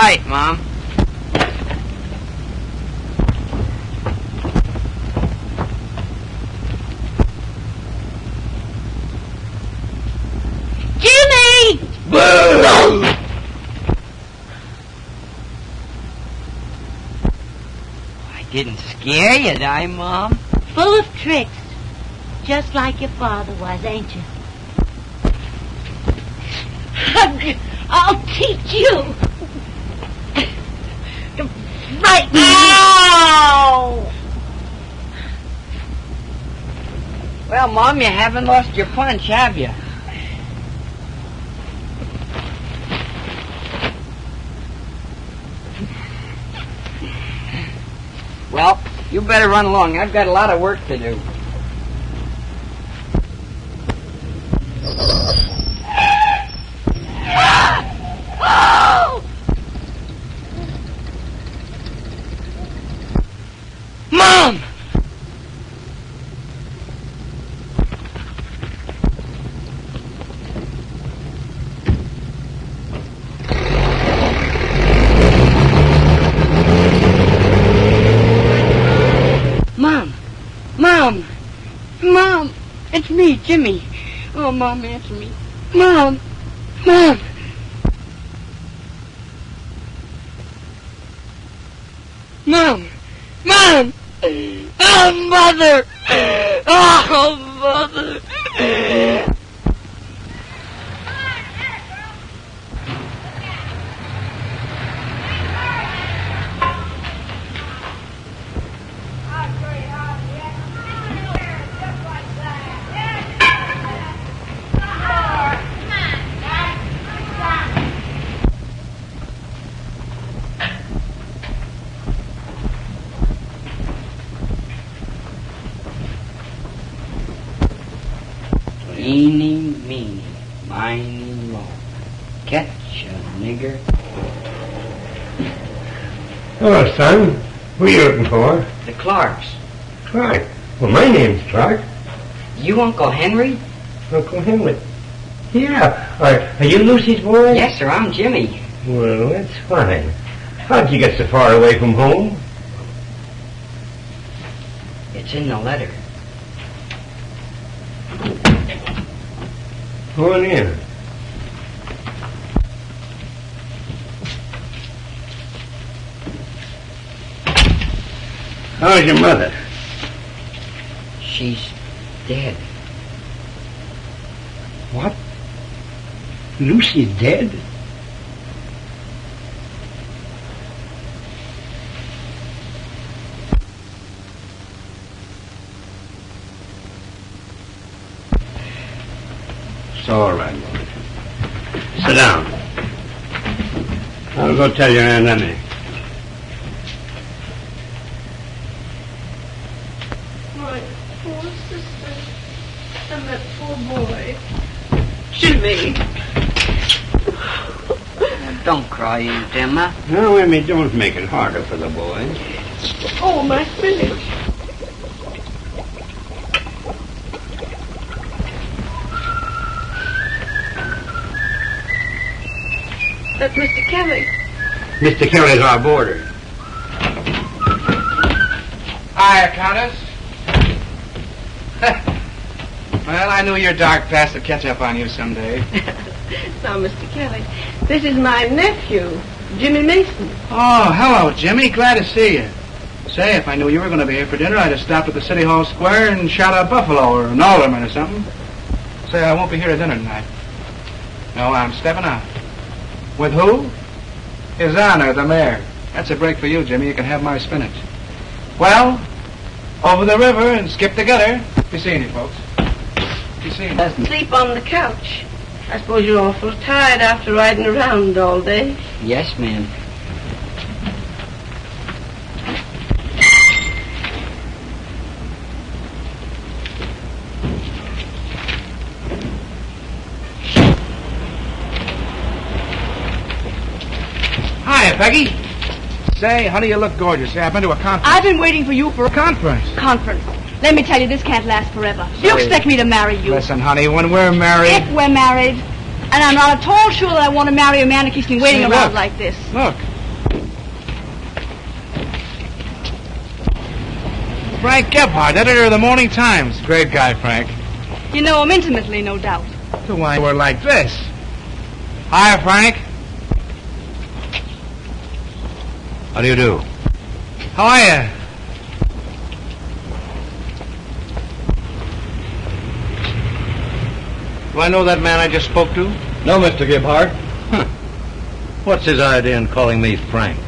right, Mom. Jimmy! I didn't scare you, did I, Mom? Full of tricks. Just like your father was, ain't you? I'll teach you. Right now. Well, Mom, you haven't lost your punch, have you? Well, you better run along. I've got a lot of work to do. Mom! Mom! It's me, Jimmy. Oh, Mom, answer me. Mom! Mom! Mom! Mom! Oh, Mother! Oh, Mother! Eeny, meeny, miny, moe. Catch a nigger. Hello, son. Who are you looking for? The Clarks. Clark. Well, my name's Clark. You Uncle Henry? Uncle Henry. Yeah. Are you Lucy's boy? Yes, sir. I'm Jimmy. Well, that's fine. How'd you get so far away from home? It's in the letter. Go on in. How's your mother? She's dead. What? Lucy's dead? It's all right, boy. Sit down. I'll go tell your Aunt Emmy. My poor sister and that poor boy. Jimmy. Don't cry, Aunt Emma. No, Emmy, don't make it harder for the boy. Oh, my spinach. That's Mr. Kelly. Mr. Kelly's our boarder. Hiya, Countess. Well, I knew your dark past would catch up on you someday. Now, Mr. Kelly, this is my nephew, Jimmy Mason. Oh, hello, Jimmy. Glad to see you. Say, if I knew you were going to be here for dinner, I'd have stopped at the City Hall Square and shot a buffalo or an alderman or something. Say, I won't be here at dinner tonight. No, I'm stepping out. With who? His Honor, the mayor. That's a break for you, Jimmy. You can have my spinach. Well, over the river and skip together. Be seeing you, folks. Be seeing you. Sleep on the couch. I suppose you're awful tired after riding around all day. Yes, ma'am. Hiya, Peggy. Say, honey, you look gorgeous. Say, I've been to a conference. I've been waiting for you for a Conference? conference. Let me tell you, this can't last forever. You Sorry. expect me to marry you. Listen, honey, when we're married... If we're married, and I'm not at all sure that I want to marry a man who keeps me waiting See, around look. like this. Look, Frank Gebhardt, editor of the Morning Times. Great guy, Frank. You know him intimately, no doubt. So why we're like this? Hi, Frank. How do you do? How are you? Do I know that man I just spoke to? No, Mr. Gebhardt. Huh. What's his idea in calling me Frank?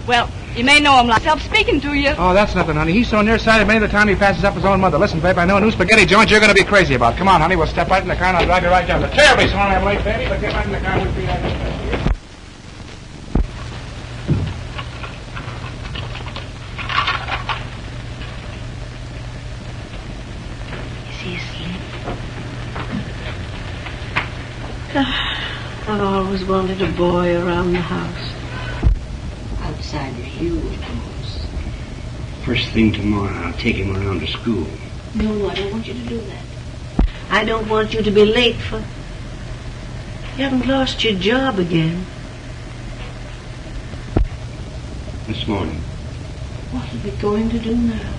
Well, you may know him myself speaking to you. Oh, that's nothing, honey. He's so nearsighted many of the time he passes up his own mother. Listen, babe, I know a new spaghetti joint you're going to be crazy about. Come on, honey, we'll step right in the car and I'll drive you right down. Terribly sorry I'm late, baby, but get right in the car and we'll be right. I've always wanted a boy around the house. Outside of you, of course. First thing tomorrow, I'll take him around to school. No, I don't want you to do that. I don't want you to be late for... You haven't lost your job again. This morning. What are we going to do now?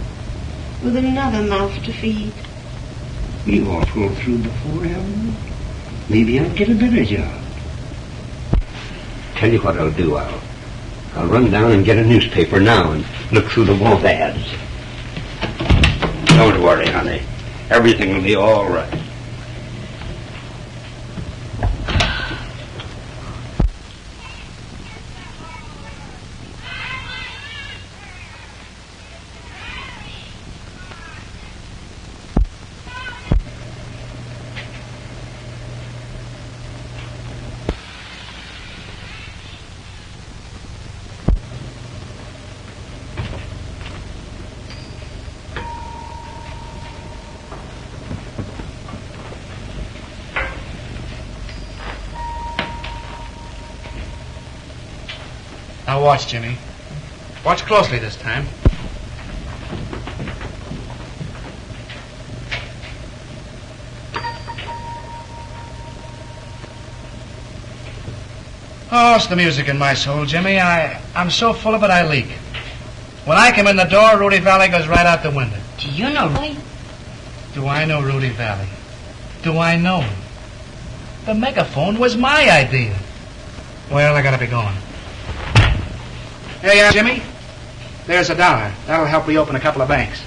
With another mouth to feed? We've all pulled through before, haven't we? Maybe I'll get a better job. Tell you what I'll do. I'll run down and get a newspaper now and look through the want ads. Don't worry, honey. Everything will be all right. Now watch, Jimmy. Watch closely this time. Oh, it's the music in my soul, Jimmy. I'm so full of it I leak. When I come in the door, Rudy Valley goes right out the window. Do you know Rudy? Do I know Rudy Valley? Do I know him? The megaphone was my idea. Well, I gotta be going. Here you are, Jimmy. There's $1. That'll help me open a couple of banks.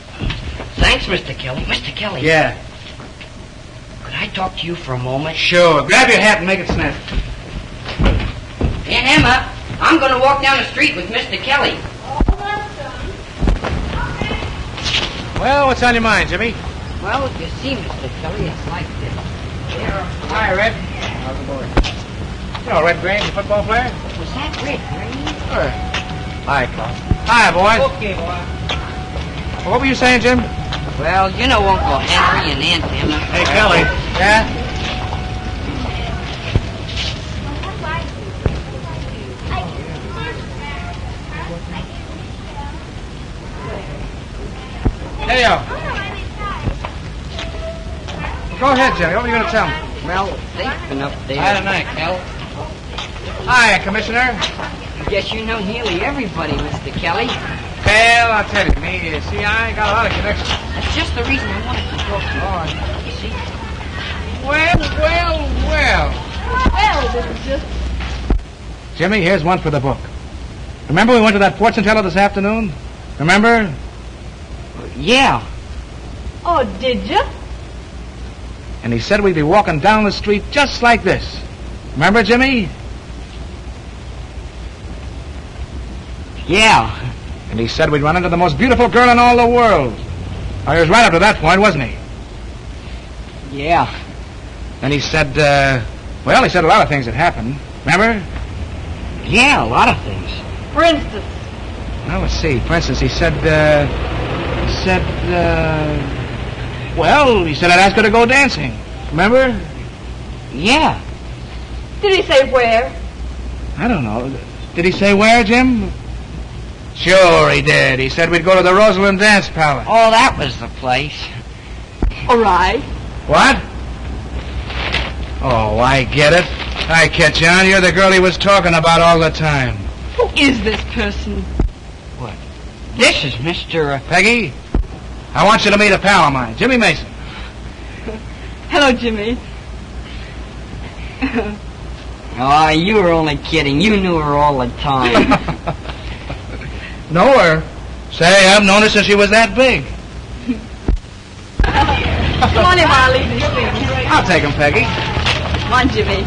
Thanks, Mr. Kelly. Mr. Kelly. Yeah. Could I talk to you for a moment? Sure. Grab your hat and make it snap. Aunt Emma, I'm going to walk down the street with Mr. Kelly. Well, what's on your mind, Jimmy? Well, you see, Mr. Kelly, it's like this. There. Hi, Red. How's it going? You know Red Grange, the football player? Was that Red Grange? Sure. Hi, Carl. Hi, boys. Okay, boy. Well, what were you saying, Jim? Well, you know Uncle Henry and Aunt Emma. Hey, Kelly. Yeah? Hey, go ahead, Jimmy. What were you going to tell me? Well, they've been up there. Hi, tonight, Kel. Hi, Commissioner. I guess you know nearly everybody, Mr. Kelly. Well, I'll tell you, me, see, I got a lot of connections. That's just the reason I wanted to talk to you. All right. You see? Well. Well, this is just... Jimmy, here's one for the book. Remember we went to that fortune teller this afternoon? Remember? Yeah. Oh, did you? And he said we'd be walking down the street just like this. Remember, Jimmy? Yeah. And he said we'd run into the most beautiful girl in all the world. Oh, he was right up to that point, wasn't he? Yeah. And he said, he said a lot of things that happened. Remember? Yeah, a lot of things. For instance. Well, let's see. For instance, he said I'd ask her to go dancing. Remember? Yeah. Did he say where? I don't know. Did he say where, Jim? Sure he did. He said we'd go to the Rosalind Dance Palace. Oh, that was the place. All right. What? Oh, I get it. I catch on. You're the girl he was talking about all the time. Well, is this person? What? This is Mr. Peggy, I want you to meet a pal of mine, Jimmy Mason. Hello, Jimmy. Oh, you were only kidding. You knew her all the time. Know her? Say, I've known her since she was that big. Come on in while I leave these things. I'll take them, Peggy. Come on, Jimmy.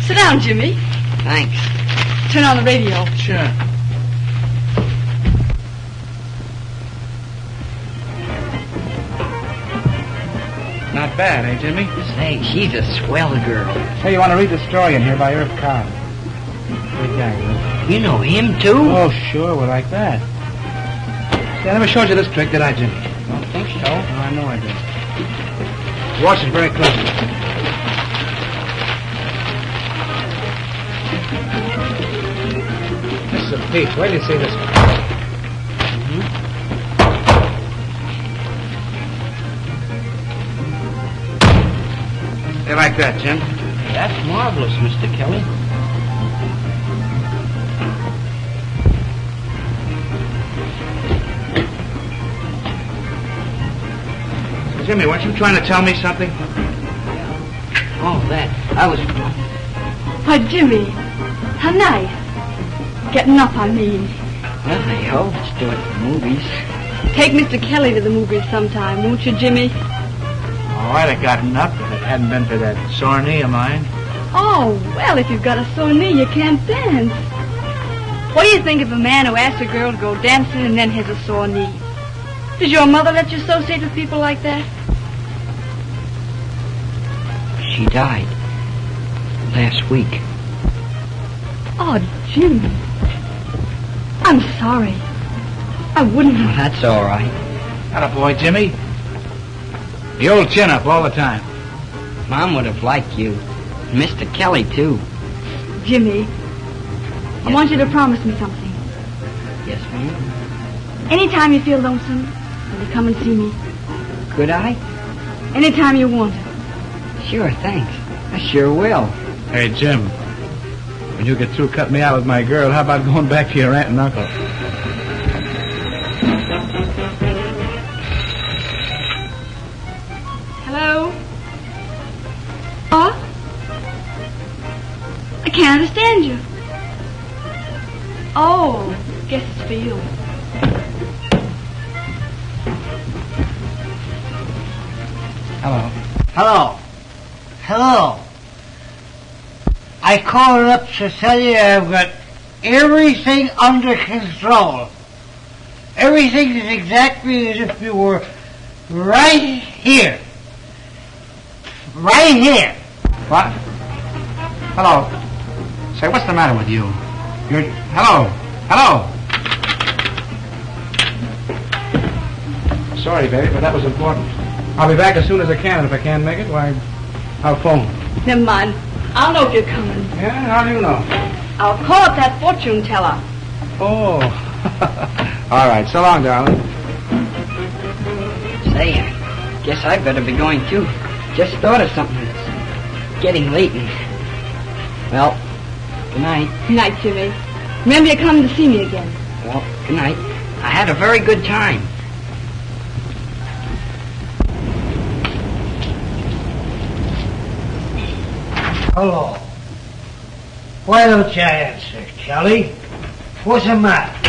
Sit down, Jimmy. Thanks. Turn on the radio. Sure. Not bad, eh, Jimmy? Say, she's a swell girl. Hey, you want to read the story in here by Irv Cobb? Good guy, Irv. You know him, too? Oh, sure, we're like that. See, I never showed you this trick, did I, Jimmy? Don't think so. Oh, I know I did. Watch it very closely. This is a peach. Wait till you see this one. You like that, Jim? That's marvelous, Mr. Kelly. Jimmy, weren't you trying to tell me something? Oh, that. I was... Why, Jimmy, how nice. Getting up, I mean. Well, hey, ho, let's do it for movies. Take Mr. Kelly to the movies sometime, won't you, Jimmy? Oh, I'd have gotten up if it hadn't been for that sore knee of mine. Oh, well, if you've got a sore knee, you can't dance. What do you think of a man who asks a girl to go dancing and then has a sore knee? Does your mother let you associate with people like that? She died last week. Oh, Jimmy. I'm sorry. I wouldn't Well, have... that's all right. Attaboy, Jimmy. The old chin up all the time. Mom would have liked you. And Mr. Kelly, too. Jimmy, I want you to promise me something. Yes, ma'am. Anytime you feel lonesome, will you come and see me? Could I? Anytime you want to. Sure, thanks. I sure will. Hey, Jim. When you get through cutting me out with my girl, how about going back to your aunt and uncle? Hello? What? I can't understand you. Oh, guess it's for you. Hello. Hello. Hello. I called up to tell you I've got everything under control. Everything is exactly as if you were right here. Right here. What? Hello. Say, what's the matter with you? You're... Hello. Hello. Sorry, baby, but that was important. I'll be back as soon as I can, and if I can't make it, why, I'll phone. Never mind. I'll know if you're coming. Yeah, how do you know? I'll call up that fortune teller. Oh. All right, so long, darling. Say, I guess I better be going, too. Just thought of something. It's getting late and... Well, good night. Good night, Jimmy. Remember you're coming to see me again. Well, good night. I had a very good time. Hello. Why don't you answer, Kelly? What's the matter?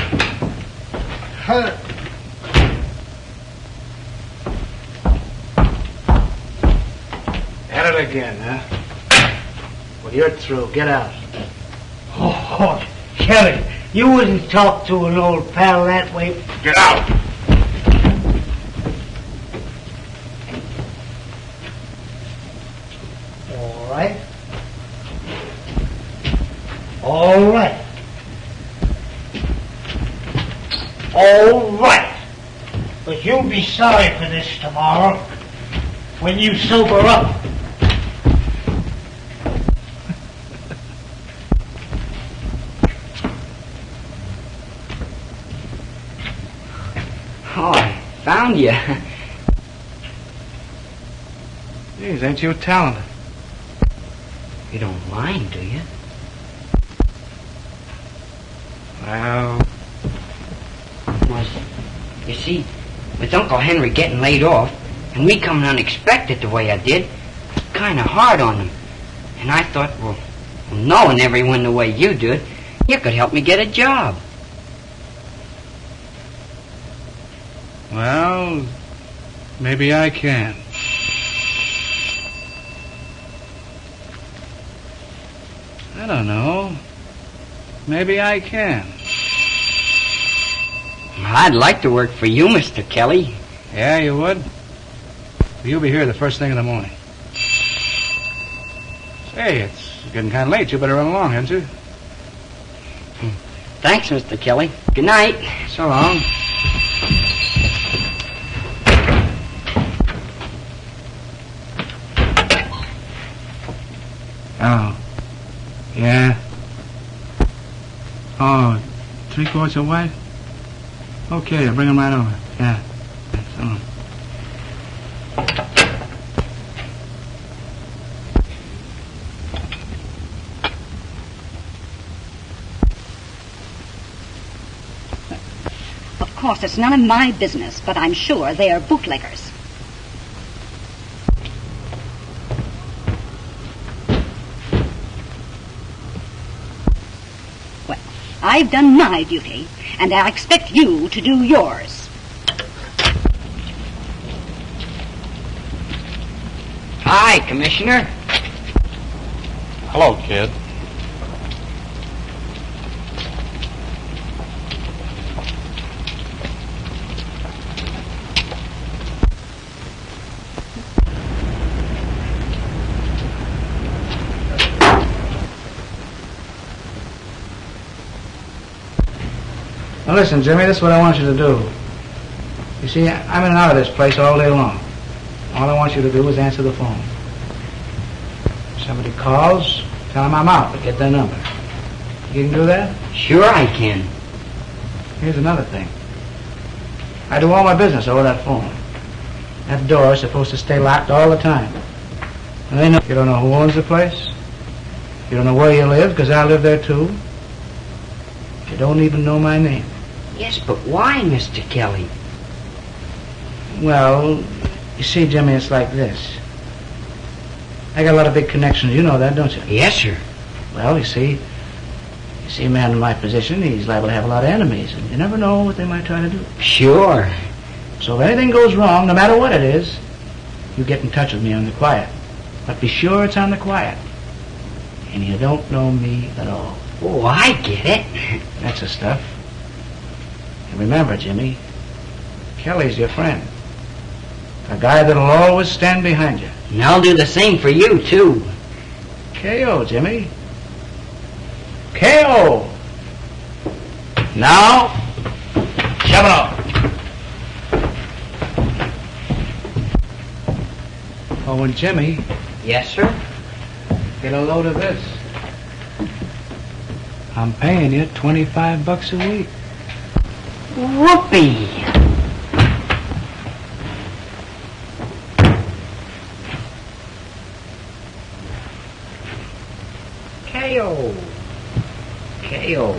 At it again, huh? Well, you're through. Get out. Oh, Kelly, you wouldn't talk to an old pal that way. Get out! All right. All right. All right. But you'll be sorry for this tomorrow when you sober up. Oh, I found you. Geez, ain't you talented? You don't mind, do you? Well, You see, with Uncle Henry getting laid off, and me coming unexpected the way I did, it's kind of hard on him. And I thought, well, knowing everyone the way you did, you could help me get a job. well, maybe I can. I don't know. Maybe I can. I'd like to work for you, Mr. Kelly. Yeah, you would? You'll be here the first thing in the morning. Say, it's getting kind of late. You better run along, hadn't you? Thanks, Mr. Kelly. Good night. So long. Oh. Yeah. Oh, 3 quarts of white? Okay, I'll bring them right over. Yeah. So long. Of course, it's none of my business, but I'm sure they are bootleggers. Well, I've done my duty, and I expect you to do yours. Hi, Commissioner. Hello, kid. Now listen, Jimmy, this is what I want you to do. You see, I'm in and out of this place all day long. All I want you to do is answer the phone. If somebody calls, tell them I'm out, but get their number. You can do that? Sure I can. Here's another thing. I do all my business over that phone. That door is supposed to stay locked all the time. And they know you don't know who owns the place. You don't know where you live, because I live there too. You don't even know my name. Yes, but why, Mr. Kelly? Well, you see, Jimmy, it's like this. I got a lot of big connections. You know that, don't you? Yes, sir. Well, you see, a man in my position, he's liable to have a lot of enemies, and you never know what they might try to do. Sure. So if anything goes wrong, no matter what it is, you get in touch with me on the quiet. But be sure it's on the quiet. And you don't know me at all. Oh, I get it. That's the stuff. And remember, Jimmy, Kelly's your friend. A guy that'll always stand behind you. And I'll do the same for you, too. K.O., Jimmy. K.O. Now, shove it off. Oh, and Jimmy, Yes, sir. get a load of this. I'm paying you $25 a week. Whoopee. K.O. K.O.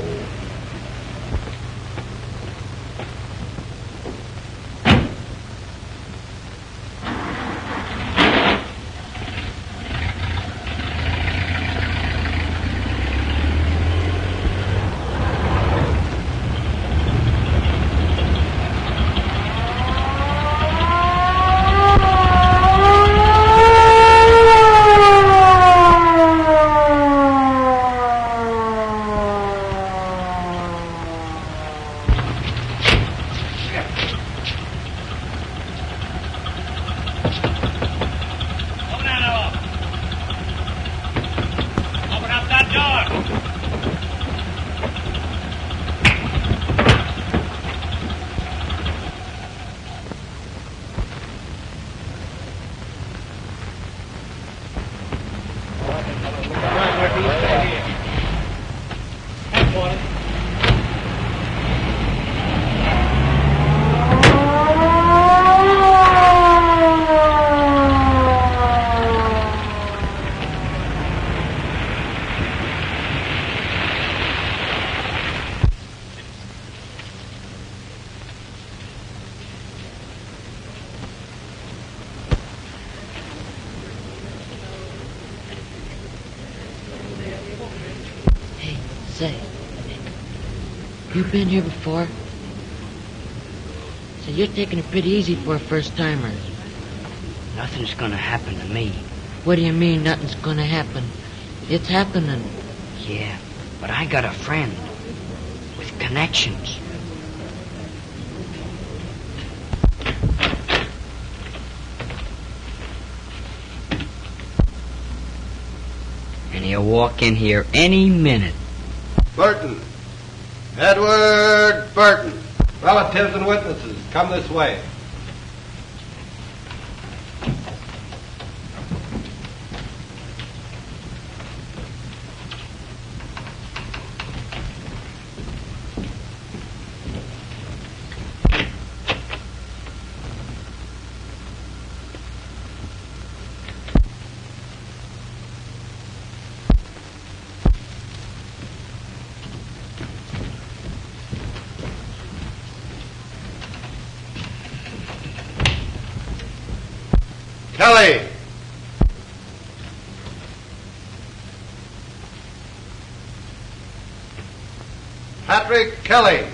Say, you been here before? Say, you're taking it pretty easy for a first-timer. Nothing's gonna happen to me. What do you mean, nothing's gonna happen? It's happening. Yeah, but I got a friend with connections. And he'll walk in here any minute. Burton. Edward Burton. Relatives and witnesses, come this way. Kelly. Patrick Kelly.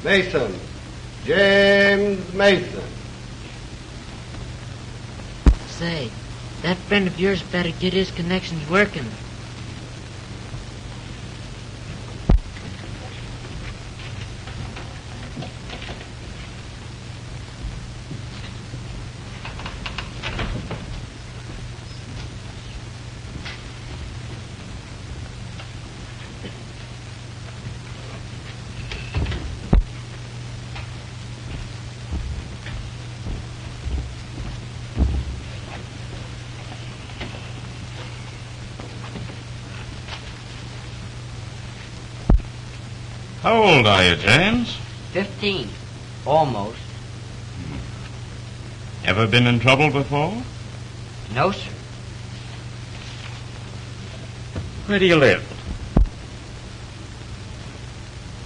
Mason. James Mason. Say, that friend of yours better get his connections working. How old are you, James? 15. Almost. Ever been in trouble before? No, sir. Where do you live?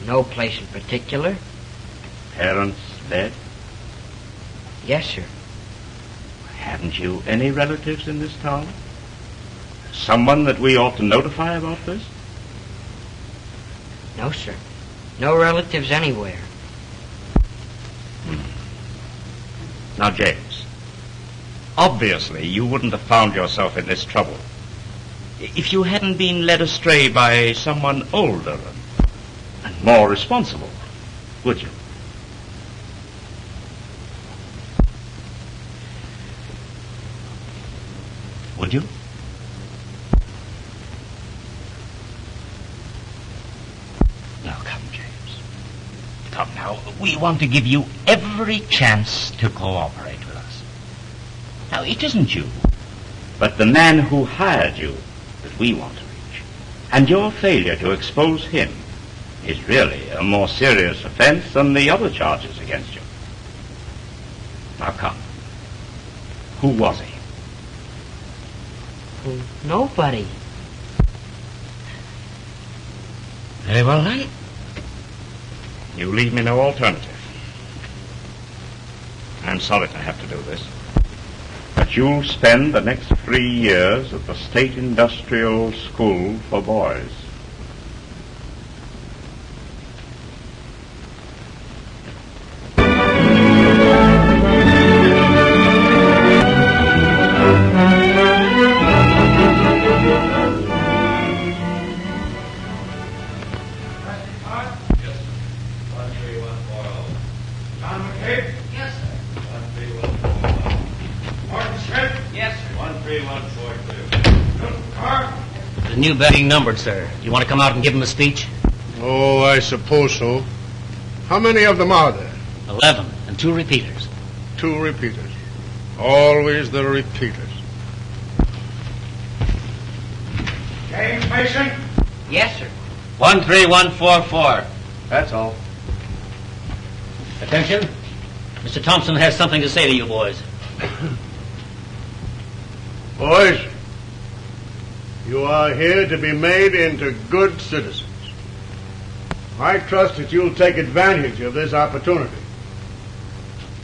No place in particular. Parents dead? Yes, sir. Haven't you any relatives in this town? Someone that we ought to notify about this? No, sir. No relatives anywhere. Now, James, obviously you wouldn't have found yourself in this trouble if you hadn't been led astray by someone older and more responsible, would you? Would you? Now, come, James. Come now. We want to give you every chance to cooperate with us. Now, it isn't you, but the man who hired you that we want to reach. And your failure to expose him is really a more serious offense than the other charges against you. Now, come. Who was he? Nobody. Very well, then. You leave me no alternative. I'm sorry to have to do this, but you'll spend the next 3 years at the State Industrial School for Boys. New betting numbered, sir. You want to come out and give him a speech? Oh, I suppose so. How many of them are there? 11, and 2 repeaters. 2 repeaters. Always the repeaters. James Mason? Yes, sir. 13144. That's all. Attention. Mr. Thompson has something to say to you boys. Boys, you are here to be made into good citizens. I trust that you'll take advantage of this opportunity.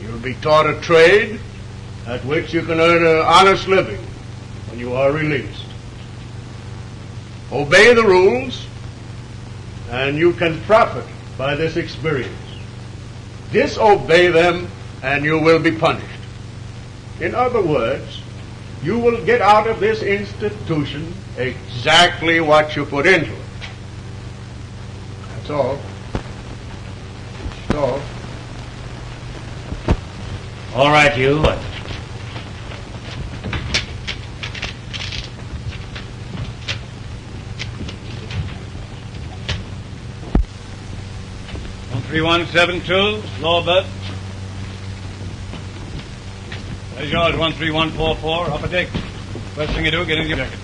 You'll be taught a trade at which you can earn an honest living when you are released. Obey the rules, and you can profit by this experience. Disobey them, and you will be punished. In other words, you will get out of this institution exactly what you put into it. That's all. That's all. All right, you. 13172, lower berth. There's yours, 13144, upper deck. First thing you do, get into your jacket.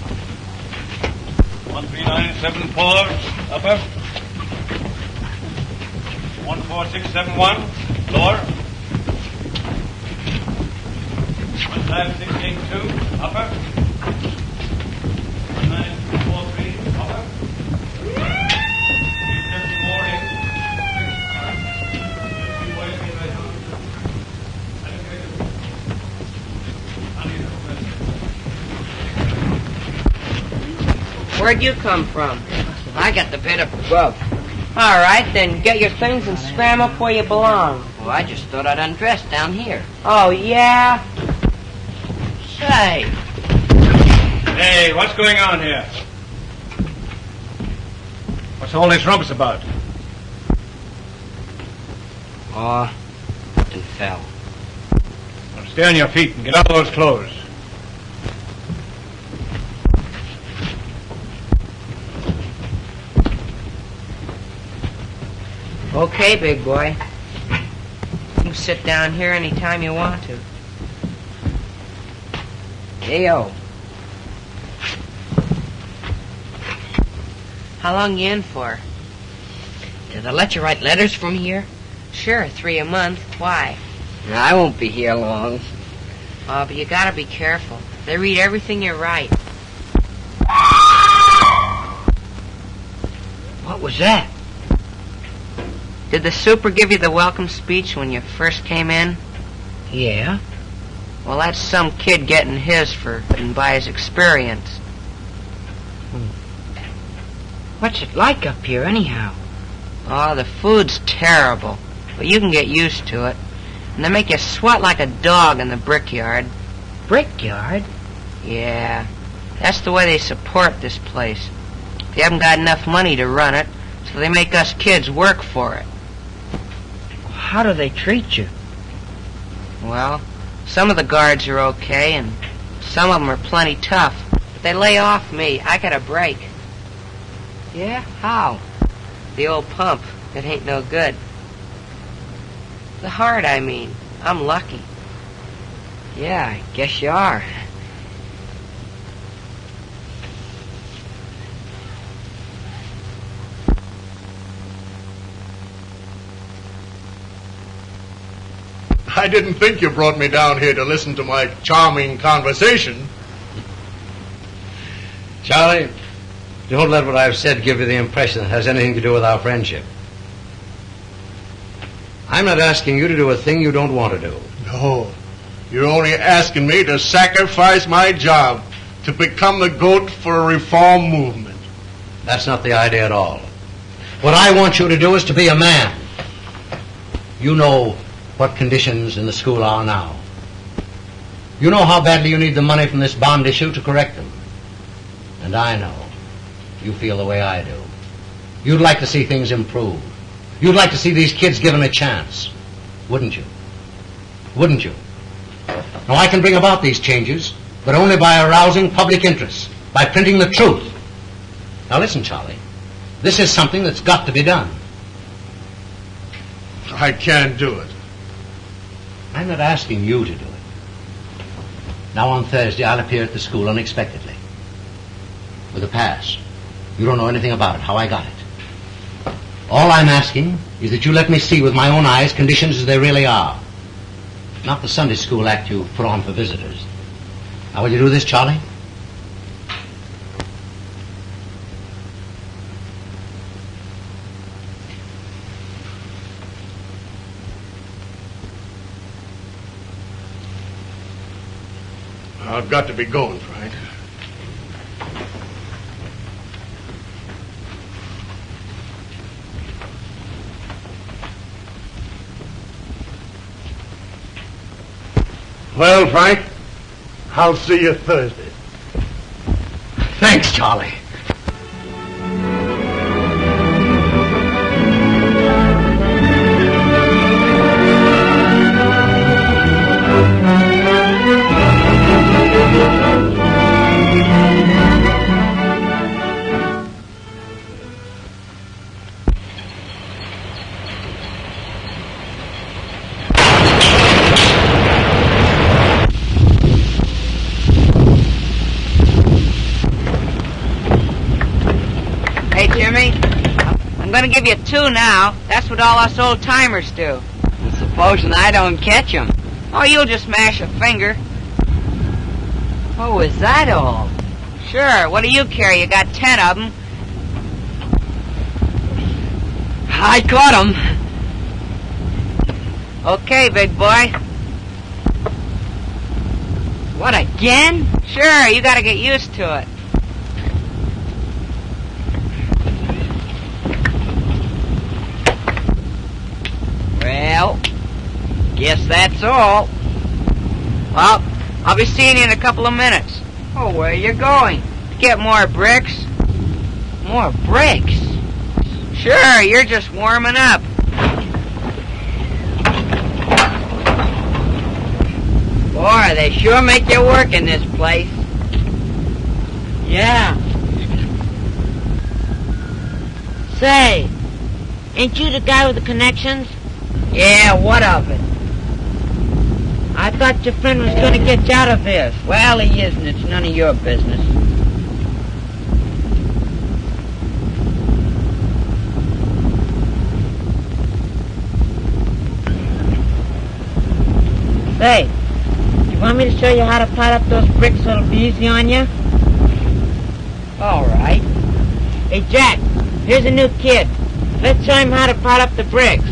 13974, upper. 14671, lower. 15682, upper. 19243, upper. 374 Where'd you come from? I got the bit of above. All right, then get your things and scram up where you belong. Well, I just thought I'd undress down here. Oh, yeah? Say. Hey, what's going on here? What's all this rumpus about? Oh, something fell. Now stay on your feet and get out of those clothes. Okay, big boy. You can sit down here anytime you want to. Hey-o. How long you in for? Did I let you write letters from here? Sure, 3 a month. Why? I won't be here long. Oh, but you gotta be careful. They read everything you write. What was that? Did the super give you the welcome speech when you first came in? Yeah. Well, that's some kid getting his for and by his experience. What's it like up here, anyhow? Oh, the food's terrible, but you can get used to it. And they make you sweat like a dog in the brickyard. Brickyard? Yeah, that's the way they support this place. They haven't got enough money to run it, so they make us kids work for it. How do they treat you? Well, some of the guards are okay, and some of them are plenty tough. But they lay off me. I got a break. Yeah? How? The old pump. It ain't no good. The heart, I mean. I'm lucky. Yeah, I guess you are. I didn't think you brought me down here to listen to my charming conversation. Charlie, don't let what I've said give you the impression it has anything to do with our friendship. I'm not asking you to do a thing you don't want to do. No, you're only asking me to sacrifice my job to become the goat for a reform movement. That's not the idea at all. What I want you to do is to be a man. You know what conditions in the school are now. You know how badly you need the money from this bond issue to correct them. And I know you feel the way I do. You'd like to see things improve. You'd like to see these kids given a chance. Wouldn't you? Wouldn't you? Now, I can bring about these changes, but only by arousing public interest, by printing the truth. Now, listen, Charlie. This is something that's got to be done. I can't do it. I'm not asking you to do it. Now, on Thursday, I'll appear at the school unexpectedly. With a pass. You don't know anything about it, how I got it. All I'm asking is that you let me see with my own eyes conditions as they really are. Not the Sunday school act you put on for visitors. Now, will you do this, Charlie? I've got to be going, Frank. Well, Frank, I'll see you Thursday. Thanks, Charlie. I'm going to give you 2 now. That's what all us old-timers do. And supposing I don't catch 'em? Oh, you'll just mash a finger. Oh, is that all? Sure, what do you care? You got 10 of them. I caught 'em. Okay, big boy. What, again? Sure, you got to get used to it. Well, guess that's all. Well, I'll be seeing you in a couple of minutes. Oh, where you going? To get more bricks. More bricks? Sure, you're just warming up. Boy, they sure make you work in this place. Yeah. Say, ain't you the guy with the connections? Yeah, what of it? I thought your friend was going to get you out of this. Well, he isn't. It's none of your business. Say, you want me to show you how to pile up those bricks so it'll be easy on you? All right. Hey, Jack, here's a new kid. Let's show him how to pile up the bricks.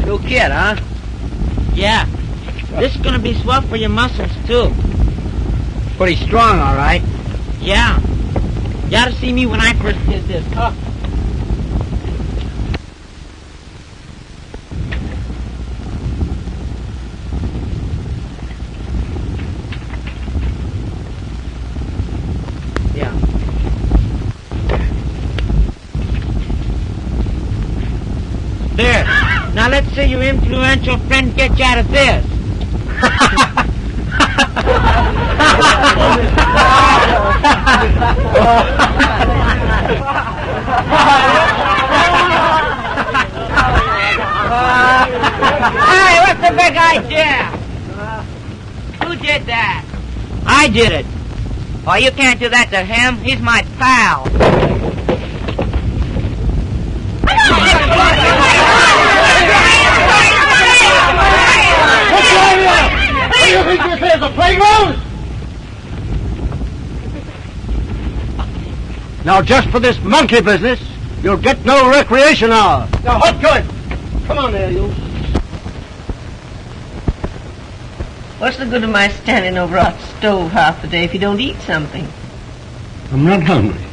New kid, huh? Yeah. This is going to be swell for your muscles, too. Pretty strong, all right. Yeah. You ought to see me when I first did this. Oh. Yeah. There. Now let's see your influential friend get you out of this. Hey, what's the big idea? Who did that? I did it. Oh, you can't do that to him. He's my pal. Do you think this is a playground? Now, just for this monkey business, you'll get no recreation hour. Now, what good? Come on there, you. What's the good of my standing over a stove half the day if you don't eat something? I'm not hungry.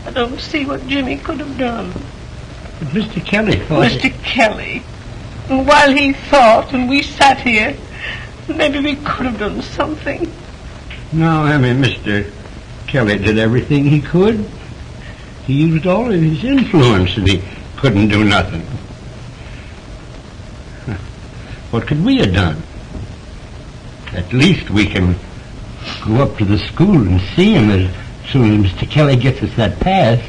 I don't see what Jimmy could have done. But Mr. Kelly thought... Mr. Kelly. And while he thought and we sat here, maybe we could have done something. No, I mean, Mr. Kelly did everything he could. He used all of his influence and he couldn't do nothing. What could we have done? At least we can go up to the school and see him as soon as Mr. Kelly gets us that pass.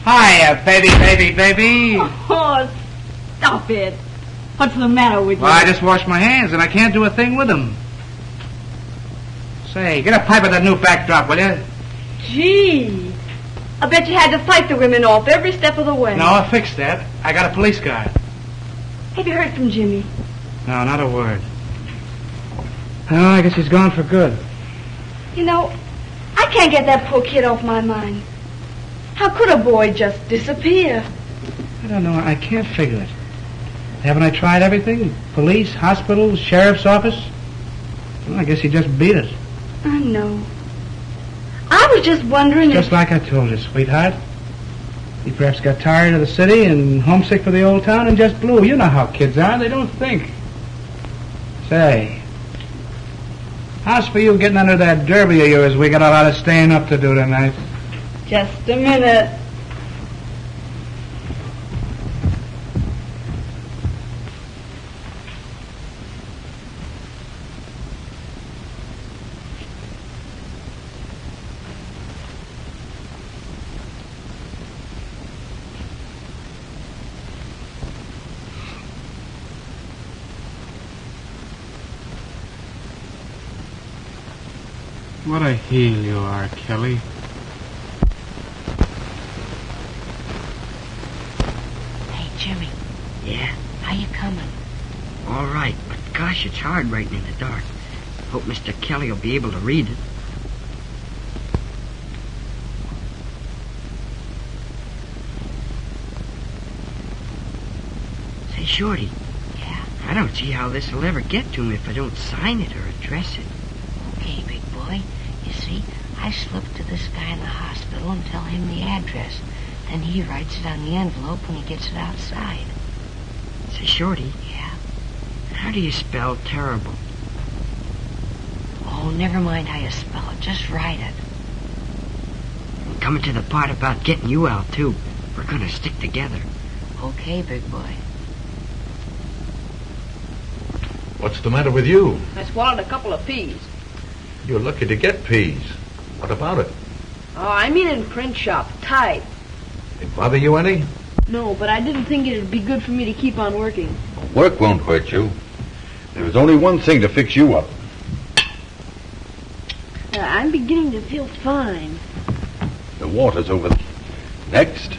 Hi, baby. Oh, stop it. What's the matter with you? Well, I just washed my hands and I can't do a thing with them. Say, get a pipe of that new backdrop, will you? Gee. I bet you had to fight the women off every step of the way. No, I fixed that. I got a police guard. Have you heard from Jimmy? No, not a word. Oh, I guess he's gone for good. You know, I can't get that poor kid off my mind. How could a boy just disappear? I don't know. I can't figure it. Haven't I tried everything? Police, hospital, sheriff's office? Well, I guess he just beat it. I know. I was just wondering Just like I told you, sweetheart. He perhaps got tired of the city and homesick for the old town and just blew. You know how kids are. They don't think. Say, how's for you getting under that derby of yours? We got a lot of staying up to do tonight. Just a minute. What a heel you are, Kelly. Hey, Jimmy. Yeah? How you coming? All right, but gosh, it's hard writing in the dark. Hope Mr. Kelly will be able to read it. Say, Shorty. Yeah? I don't see how this will ever get to him if I don't sign it or address it. Okay, big boy. You see, I slip to this guy in the hospital and tell him the address. Then he writes it on the envelope when he gets it outside. Say, Shorty. Yeah? How do you spell terrible? Oh, never mind how you spell it. Just write it. I'm coming to the part about getting you out, too. We're gonna stick together. Okay, big boy. What's the matter with you? I swallowed a couple of peas. You're lucky to get peas. What about it? Oh, I mean in print shop, type. It bother you any? No, but I didn't think it'd be good for me to keep on working. Work won't hurt you. There is only one thing to fix you up. I'm beginning to feel fine. The water's over there. Next.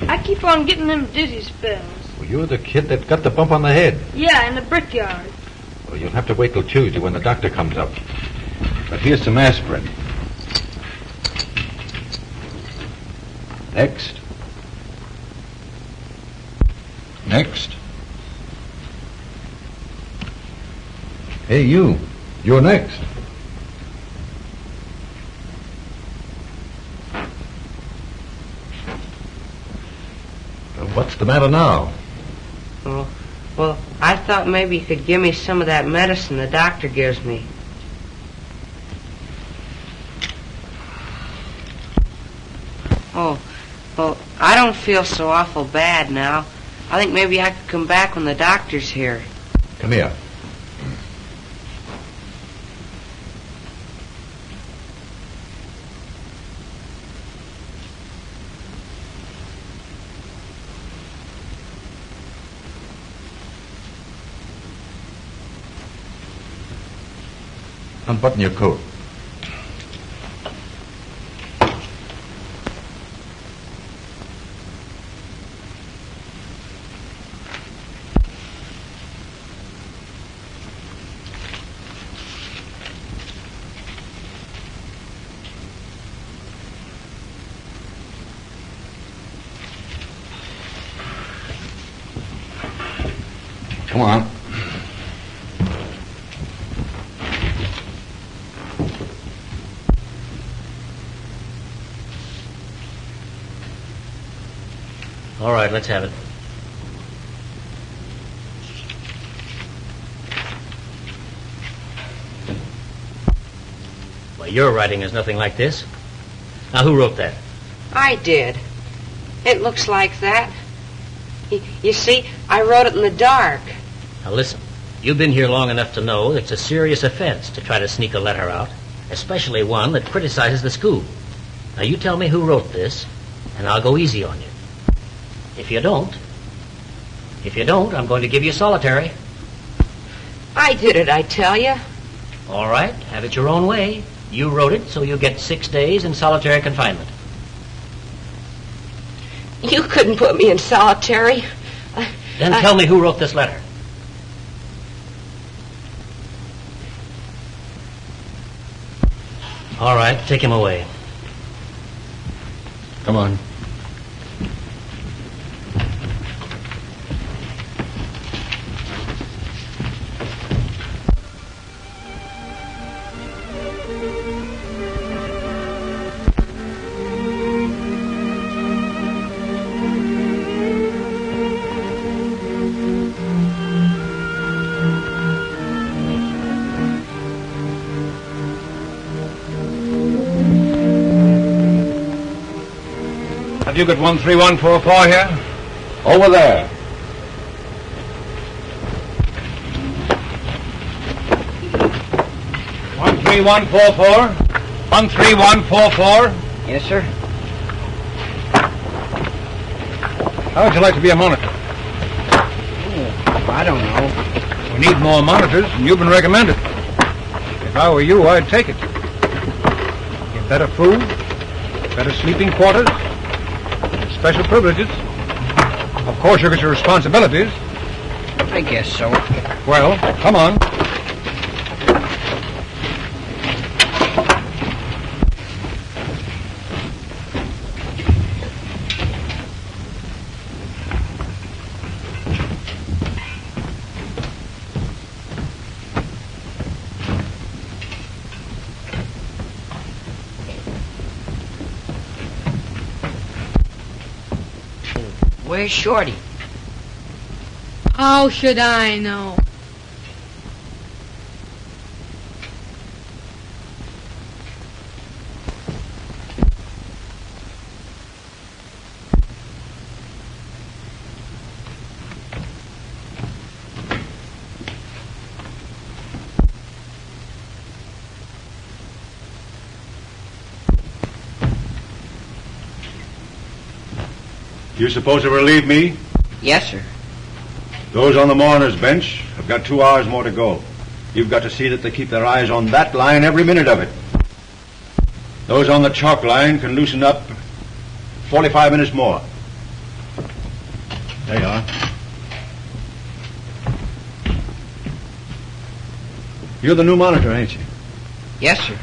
I keep on getting them dizzy spells. Well, you're the kid that got the bump on the head. Yeah, in the brickyard. Well, you'll have to wait till Tuesday when the doctor comes up. But here's some aspirin. Next. Next. Hey, you. You're next. What's the matter now? Oh, well, I thought maybe you could give me some of that medicine the doctor gives me. Oh, well, I don't feel so awful bad now. I think maybe I could come back when the doctor's here. Come here. Unbutton your coat. Come on. All right, let's have it. Well, your writing is nothing like this. Now, who wrote that? I did. It looks like that. You see, I wrote it in the dark. Now, listen. You've been here long enough to know it's a serious offense to try to sneak a letter out, especially one that criticizes the school. Now, you tell me who wrote this, and I'll go easy on you. If you don't, I'm going to give you solitary. I did it, I tell you. All right, have it your own way. You wrote it, so you get 6 days in solitary confinement. You couldn't put me in solitary. Then tell me who wrote this letter. All right, take him away. Come on. Have you got 13144 here? Over there. One 13144. 13144. Yes, sir. How would you like to be a monitor? I don't know. We need more monitors, and you've been recommended. If I were you, I'd take it. Get better food, better sleeping quarters, special privileges. Of course, you get your responsibilities. I guess so. Well, come on. Where's Shorty? How should I know? You supposed to relieve me? Yes, sir. Those on the mourner's bench have got 2 hours more to go. You've got to see that they keep their eyes on that line every minute of it. Those on the chalk line can loosen up 45 minutes more. There you are. You're the new monitor, ain't you? Yes, sir.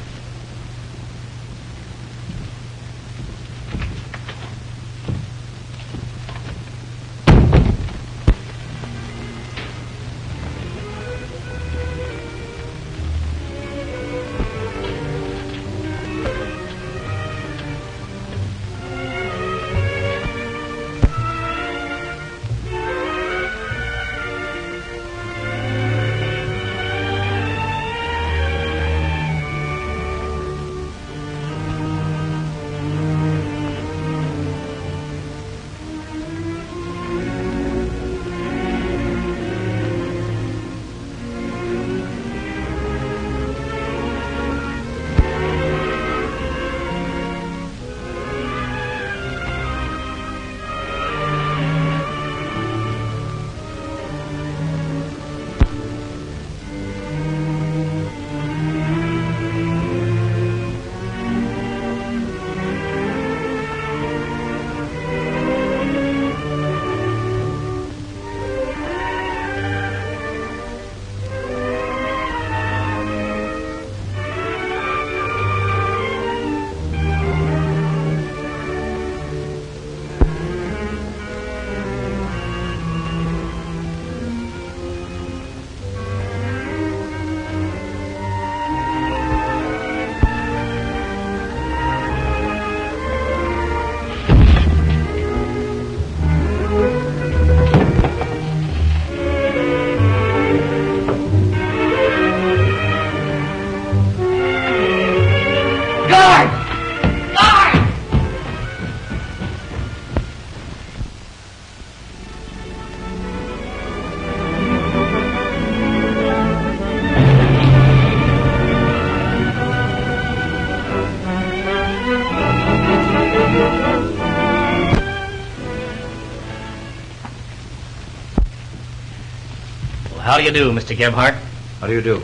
How do you do, Mr. Gebhardt? How do you do?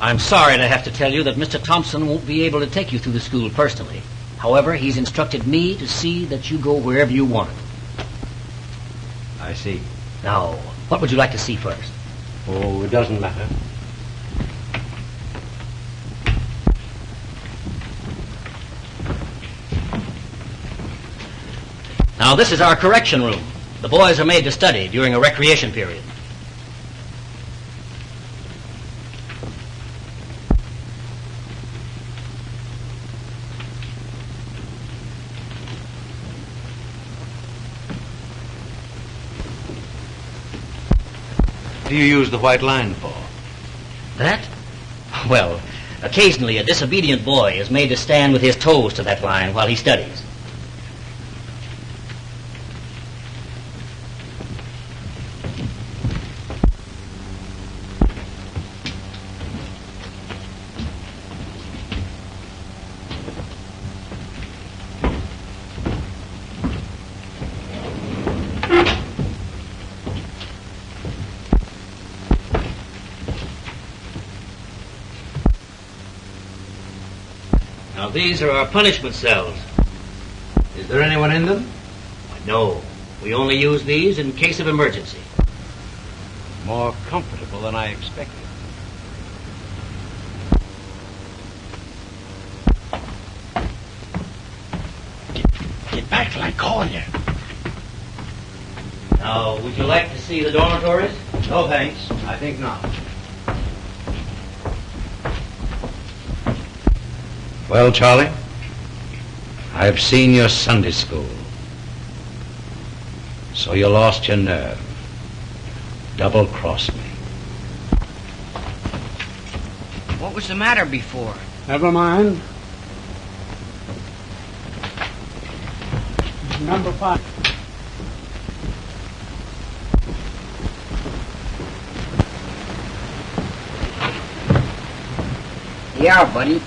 I'm sorry to have to tell you that Mr. Thompson won't be able to take you through the school personally. However, he's instructed me to see that you go wherever you want. I see. Now, what would you like to see first? Oh, it doesn't matter. Now, this is our correction room. The boys are made to study during a recreation period. What do you use the white line for? That? Well, occasionally a disobedient boy is made to stand with his toes to that line while he studies. Now, these are our punishment cells. Is there anyone in them? No. We only use these in case of emergency. More comfortable than I expected. Get back till I call you. Now, would you like to see the dormitories? No, thanks. I think not. Well, Charlie, I've seen your Sunday school. So you lost your nerve. Double-crossed me. What was the matter before? Never mind. Number 5. Yeah, buddy.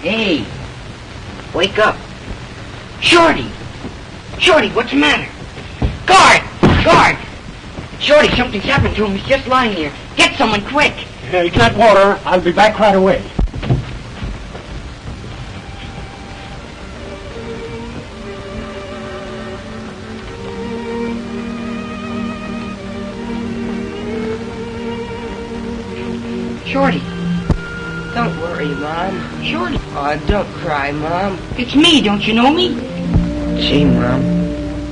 Hey, wake up. Shorty! Shorty, what's the matter? Guard! Guard! Shorty, something's happened to him. He's just lying here. Get someone quick. Hey, get water. I'll be back right away. Shorty. Don't worry, Mom. Shorty. Oh, don't cry, Mom. It's me. Don't you know me? Gee, Mom.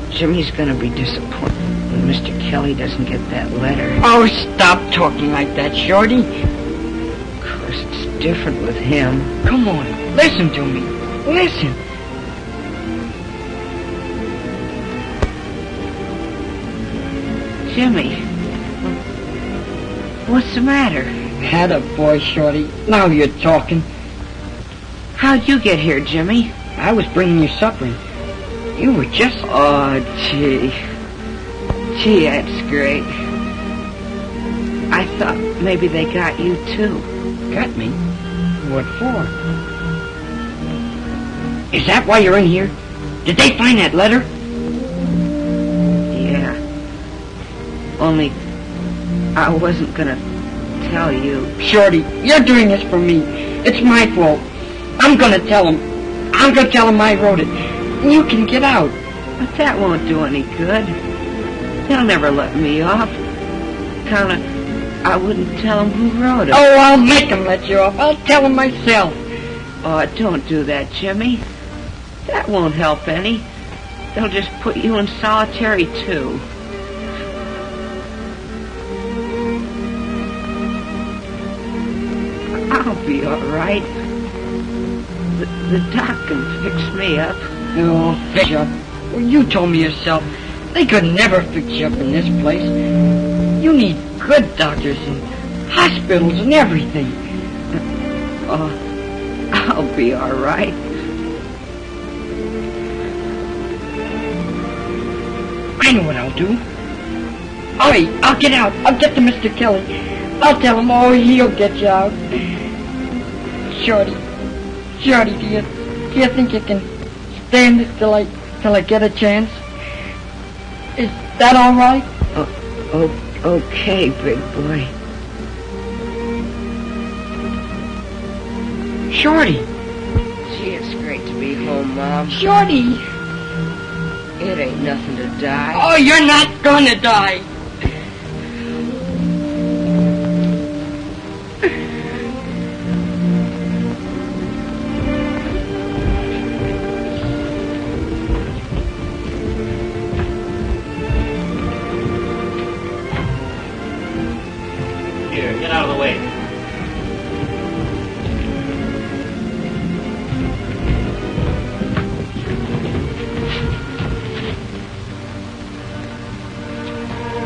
Jimmy's gonna be disappointed when Mr. Kelly doesn't get that letter. Oh, stop talking like that, Shorty. Of course, it's different with him. Come on. Listen to me. Listen. Jimmy. What's the matter? Had a boy, Shorty. Now you're talking. How'd you get here, Jimmy? I was bringing you supper. You were just... Oh, gee. Gee, that's great. I thought maybe they got you, too. Got me? What for? Is that why you're in here? Did they find that letter? Yeah. Only I wasn't gonna tell you. Shorty, you're doing this for me. It's my fault. I'm gonna tell him. I'm gonna tell him I wrote it. You can get out. But that won't do any good. They'll never let me off. I wouldn't tell him who wrote it. Oh, I'll make him let you off. I'll tell him myself. Oh, don't do that, Jimmy. That won't help any. They'll just put you in solitary, too. I'll be all right. The doc can fix me up. Oh, fix you up. Well, you told me yourself. They could never fix you up in this place. You need good doctors and hospitals and everything. Oh, I'll be all right. I know what I'll do. All right, I'll get out. I'll get to Mr. Kelly. I'll tell him, oh, he'll get you out. Shorty, do you think you can stand it till I get a chance? Is that all right? Okay, big boy. Shorty. Gee, it's great to be home, Mom. Shorty. It ain't nothing to die. Oh, you're not gonna die. Here, get out of the way.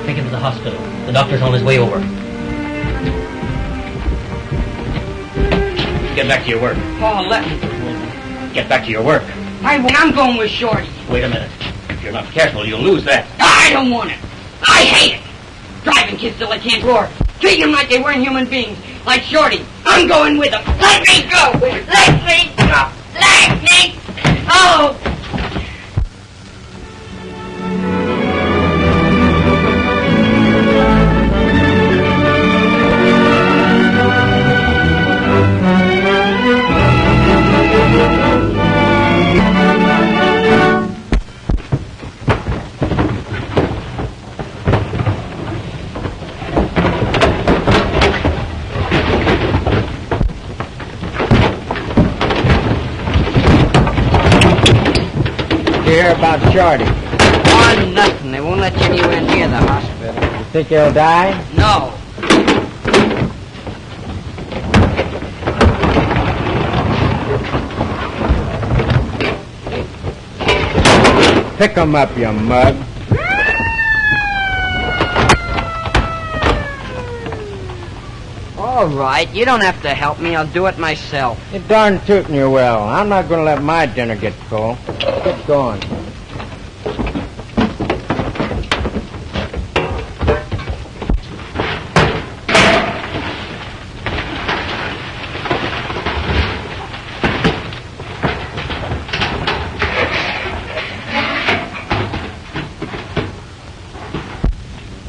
Take him to the hospital. The doctor's on his way over. Get back to your work. Paul, let me. Get back to your work. I'm going with Shorty. Wait a minute. If you're not careful, you'll lose that. I don't want it. I hate it. Driving kids till they can't roar. Treating them like they weren't human beings. Like Shorty. I'm going with them. Let me go. Let me go. Let me go. Hear about Shorty? Oh, nothing. They won't let you anywhere near the hospital. You think he'll die? No. Pick him up, you mug. All right. You don't have to help me. I'll do it myself. You darn tootin' you will. I'm not going to let my dinner get cold. Get going.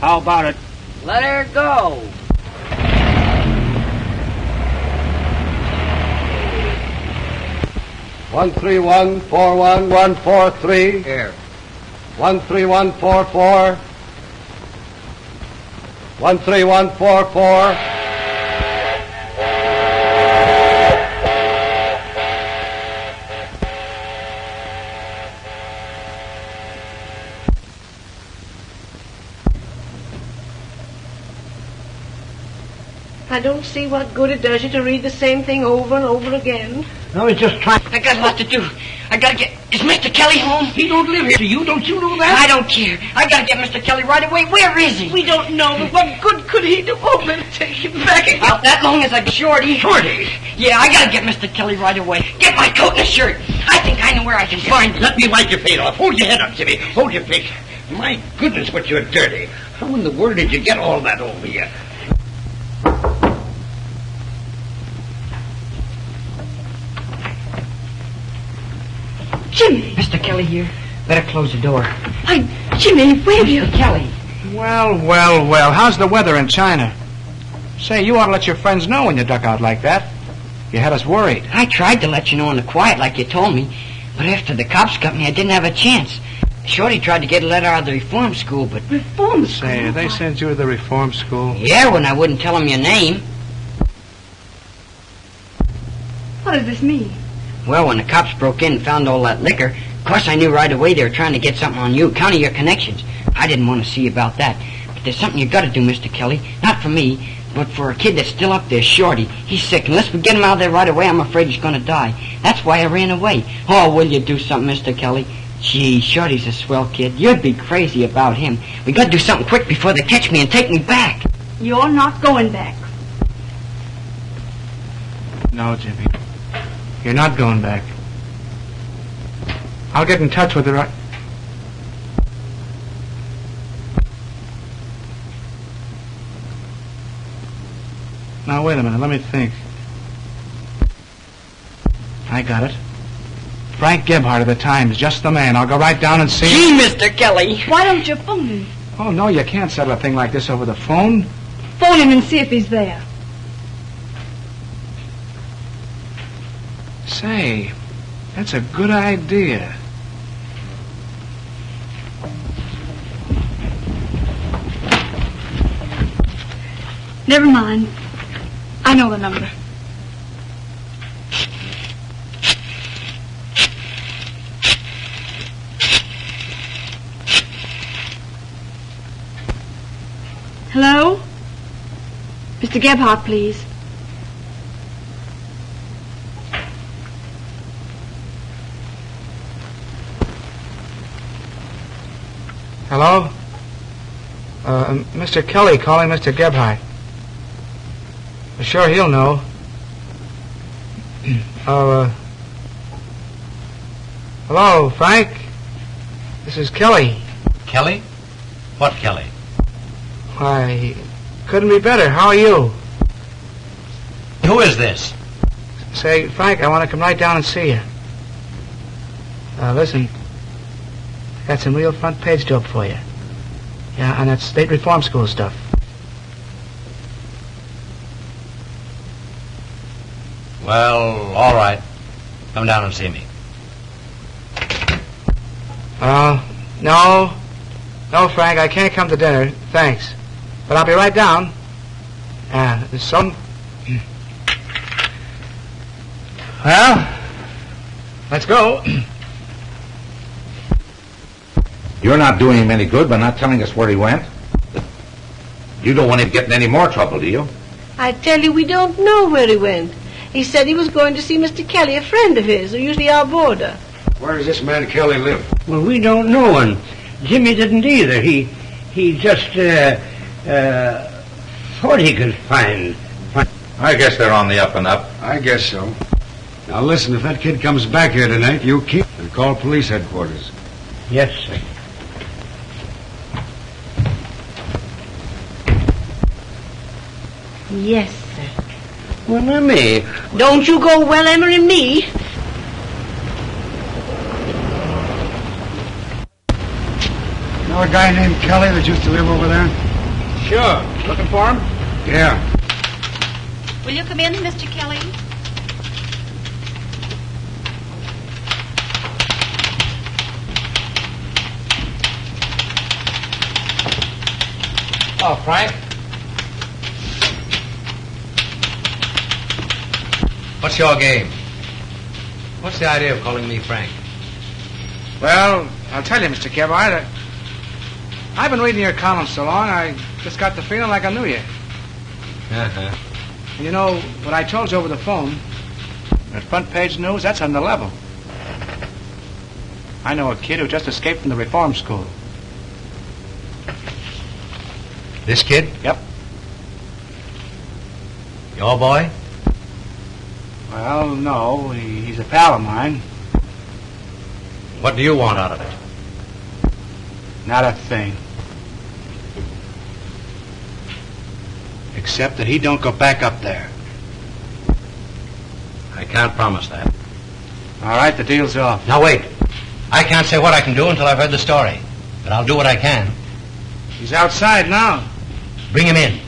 How about it? Let her go. One 1314143. Here. 13144. 13144. I don't see what good it does you to read the same thing over and over again. I was just trying. I got a lot to do. I gotta get... Is Mr. Kelly home? He don't live here. Do you? Don't you know that? I don't care. I gotta get Mr. Kelly right away. Where is he? We don't know, but what good could he do? Oh, let's take him back again. Out that long as I... Shorty. Shorty. Yeah, I gotta get Mr. Kelly right away. Get my coat and a shirt. I think I know where I can find him. Let me wipe your face off. Hold your head up, Jimmy. Hold your face. My goodness, but you're dirty. How in the world did you get all that over you? Jimmy. Mr. Kelly here. Better close the door. Jimmy, where have you... Mr. Kelly. Well. How's the weather in China? Say, you ought to let your friends know when you duck out like that. You had us worried. I tried to let you know in the quiet like you told me, but after the cops got me, I didn't have a chance. Shorty tried to get a letter out of the reform school, but... Reform school? Say, they sent you to the reform school? Yeah, when I wouldn't tell them your name. What does this mean? Well, when the cops broke in and found all that liquor, of course I knew right away they were trying to get something on you, counting your connections. I didn't want to see about that. But there's something you got to do, Mr. Kelly. Not for me, but for a kid that's still up there, Shorty. He's sick. Unless we get him out of there right away, I'm afraid he's going to die. That's why I ran away. Oh, will you do something, Mr. Kelly? Gee, Shorty's a swell kid. You'd be crazy about him. We got to do something quick before they catch me and take me back. You're not going back. No, Jimmy. You're not going back. I'll get in touch with her. Now, wait a minute. Let me think. I got it. Frank Gebhardt of the Times. Just the man. I'll go right down and see him. Gee, Mr. Kelly. Why don't you phone him? Oh, no, you can't settle a thing like this over the phone. Phone him and see if he's there. Say, that's a good idea. Never mind. I know the number. Hello? Mr. Gebhardt, please. Hello? Mr. Kelly calling Mr. Gebhardt. Sure, he'll know. Hello, Frank? This is Kelly. Kelly? What Kelly? Why, couldn't be better. How are you? Who is this? Say, Frank, I want to come right down and see you. Listen, I got some real front page dope for you. Yeah, on that state reform school stuff. Well, all right. Come down and see me. No, Frank, I can't come to dinner. Thanks. But I'll be right down. There's some... Well, let's go. You're not doing him any good by not telling us where he went. You don't want him getting any more trouble, do you? I tell you, we don't know where he went. He said he was going to see Mr. Kelly, a friend of his, who usually our boarder. Where does this man Kelly live? Well, we don't know, and Jimmy didn't either. He just thought he could find. I guess they're on the up and up. I guess so. Now listen, if that kid comes back here tonight, you keep and call police headquarters. Yes, sir. Yes, sir. Well, Emmy. Don't you go well, Emmy and me. Know a guy named Kelly that used to live over there? Sure. Looking for him? Yeah. Will you come in, Mr. Kelly? Oh, Frank? What's your game? What's the idea of calling me Frank? Well, I'll tell you, Mr. Gebhardt. I've been reading your columns so long, I just got the feeling like I knew you. Uh-huh. And you know, what I told you over the phone, that front page news, that's on the level. I know a kid who just escaped from the reform school. This kid? Yep. Your boy? Well, no, he's a pal of mine. What do you want out of it? Not a thing. Except that he don't go back up there. I can't promise that. All right, the deal's off. Now, wait. I can't say what I can do until I've heard the story. But I'll do what I can. He's outside now. Bring him in.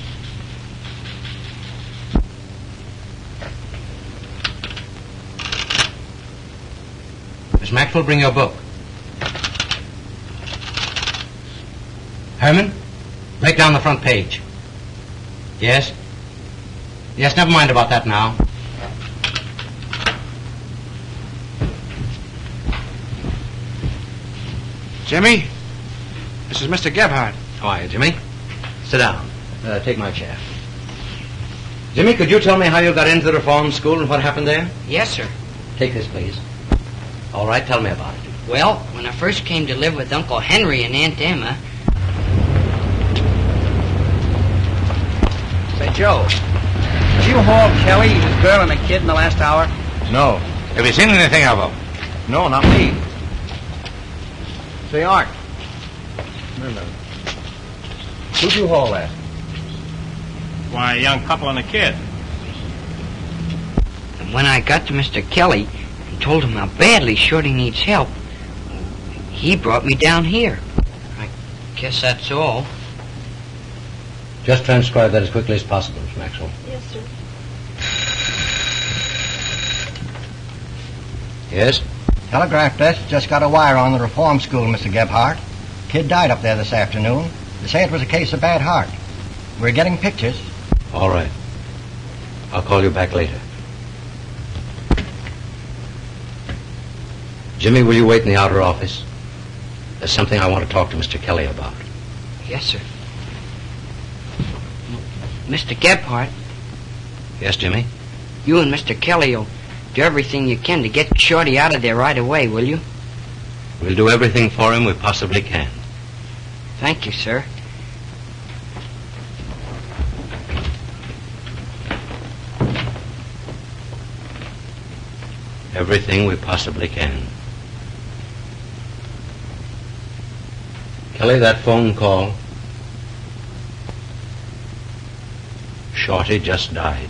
Miss Maxwell, bring your book. Herman, break down the front page. Yes? Yes, never mind about that now. Jimmy, this is Mr. Gebhardt. How are you, Jimmy? Sit down. Take my chair. Jimmy, could you tell me how you got into the reform school and what happened there? Yes, sir. Take this, please. All right, tell me about it. Well, when I first came to live with Uncle Henry and Aunt Emma... Say, Joe, did you haul Kelly, his girl, and a kid in the last hour? No. Have you seen anything of him? No, not me. Say, Art. Wait a minute. Who'd you haul that? Why, a young couple and a kid. And when I got to Mr. Kelly and told him how badly Shorty needs help, he brought me down here. I guess that's all. Just transcribe that as quickly as possible, Miss Maxwell. Yes, sir. Yes? Telegraph desk just got a wire on the reform school, Mr. Gebhardt. Kid died up there this afternoon. They say it was a case of bad heart. We're getting pictures. All right. I'll call you back later. Jimmy, will you wait in the outer office? There's something I want to talk to Mr. Kelly about. Yes, sir. Mr. Gebhardt, Yes, Jimmy? you and Mr. Kelly will do everything you can to get Shorty out of there right away, will you? We'll do everything for him we possibly can. Thank you, sir. Everything we possibly can. Kelly, that phone call. Shorty just died.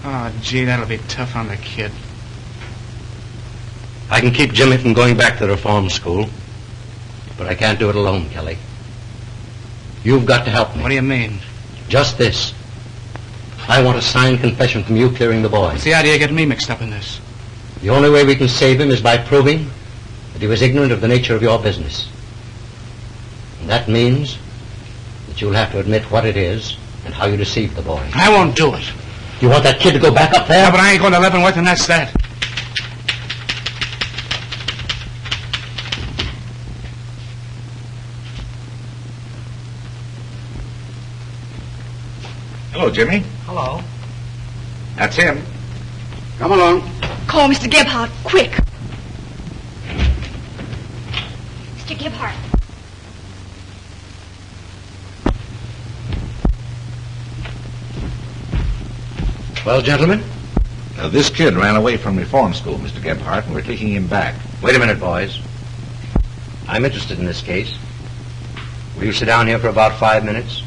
Oh, gee, that'll be tough on the kid. I can keep Jimmy from going back to the reform school, but I can't do it alone, Kelly. You've got to help me. What do you mean? Just this. I want a signed confession from you clearing the boy. What's the idea of getting me mixed up in this? The only way we can save him is by proving that he was ignorant of the nature of your business. And that means that you'll have to admit what it is and how you deceived the boy. I won't do it. You want that kid to go back up there? Yeah, but I ain't going to Leavenworth, and that's that. Hello, Jimmy. Hello. That's him. Come along. Call Mr. Gebhardt, quick. Mr. Gebhardt. Well, gentlemen? This kid ran away from reform school, Mr. Gebhardt, and we're taking him back. Wait a minute, boys. I'm interested in this case. Will you sit down here for about 5 minutes?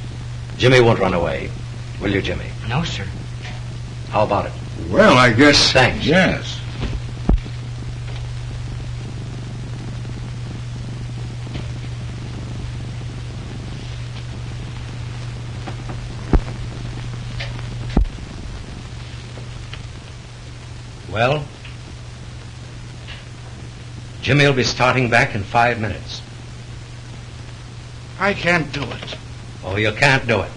Jimmy won't run away. Will you, Jimmy? No, sir. How about it? Well, I guess... Thanks. Yes. Well, Jimmy will be starting back in 5 minutes. I can't do it. Oh, you can't do it.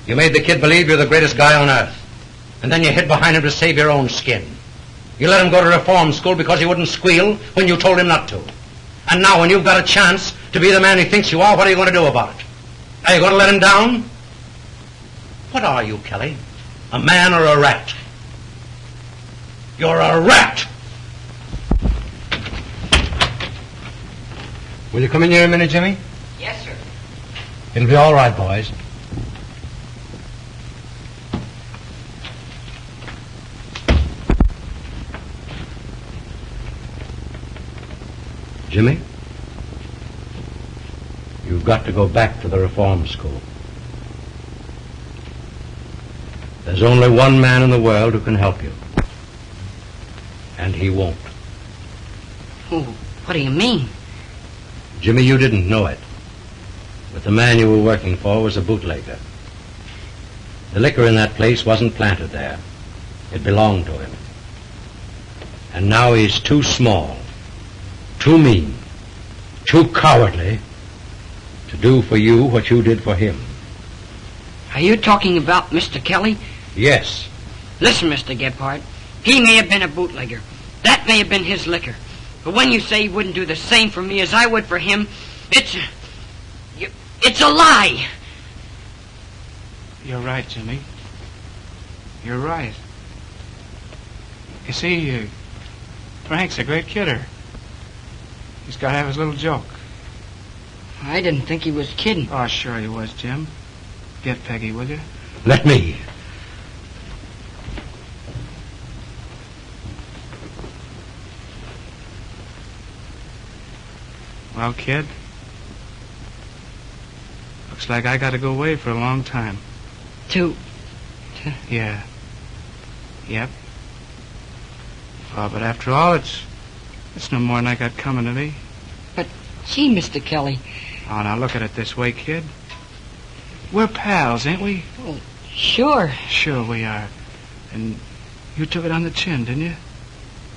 You made the kid believe you're the greatest guy on earth. And then you hid behind him to save your own skin. You let him go to reform school because he wouldn't squeal when you told him not to. And now when you've got a chance to be the man he thinks you are, what are you going to do about it? Are you going to let him down? What are you, Kelly? A man or a rat? You're a rat! Will you come in here a minute, Jimmy? Yes, sir. It'll be all right, boys. Jimmy, you've got to go back to the reform school. There's only one man in the world who can help you. And he won't. Oh, what do you mean? Jimmy, you didn't know it, but the man you were working for was a bootlegger. The liquor in that place wasn't planted there. It belonged to him. And now he's too small, too mean, too cowardly to do for you what you did for him. Are you talking about Mr. Kelly? Yes. Listen, Mr. Gebhardt. He may have been a bootlegger. That may have been his liquor. But when you say he wouldn't do the same for me as I would for him, it's a lie. You're right, Jimmy. You're right. You see, Frank's a great kidder. He's got to have his little joke. I didn't think he was kidding. Oh, sure he was, Jim. Get Peggy, will you? Let me. Well, kid, looks like I got to go away for a long time. Yeah. Yep. Oh, but after all, it's no more than I got coming to me. But, gee, Mr. Kelly. Oh, now look at it this way, kid. We're pals, ain't we? Oh, sure. Sure we are. And you took it on the chin, didn't you?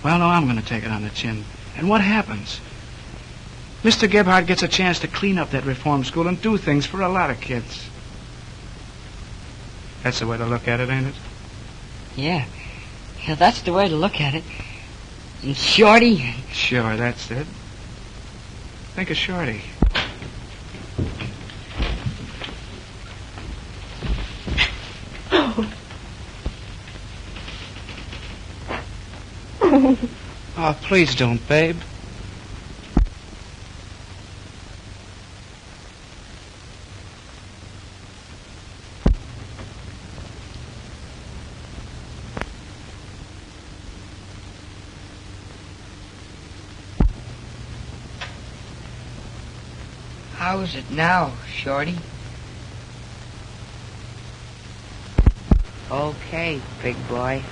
Well, no, I'm going to take it on the chin. And what happens? Mr. Gebhardt gets a chance to clean up that reform school and do things for a lot of kids. That's the way to look at it, ain't it? Yeah. Yeah, that's the way to look at it. And Shorty... Sure, that's it. Think of Shorty. Oh, please don't, babe. How is it now, Shorty? Okay, big boy.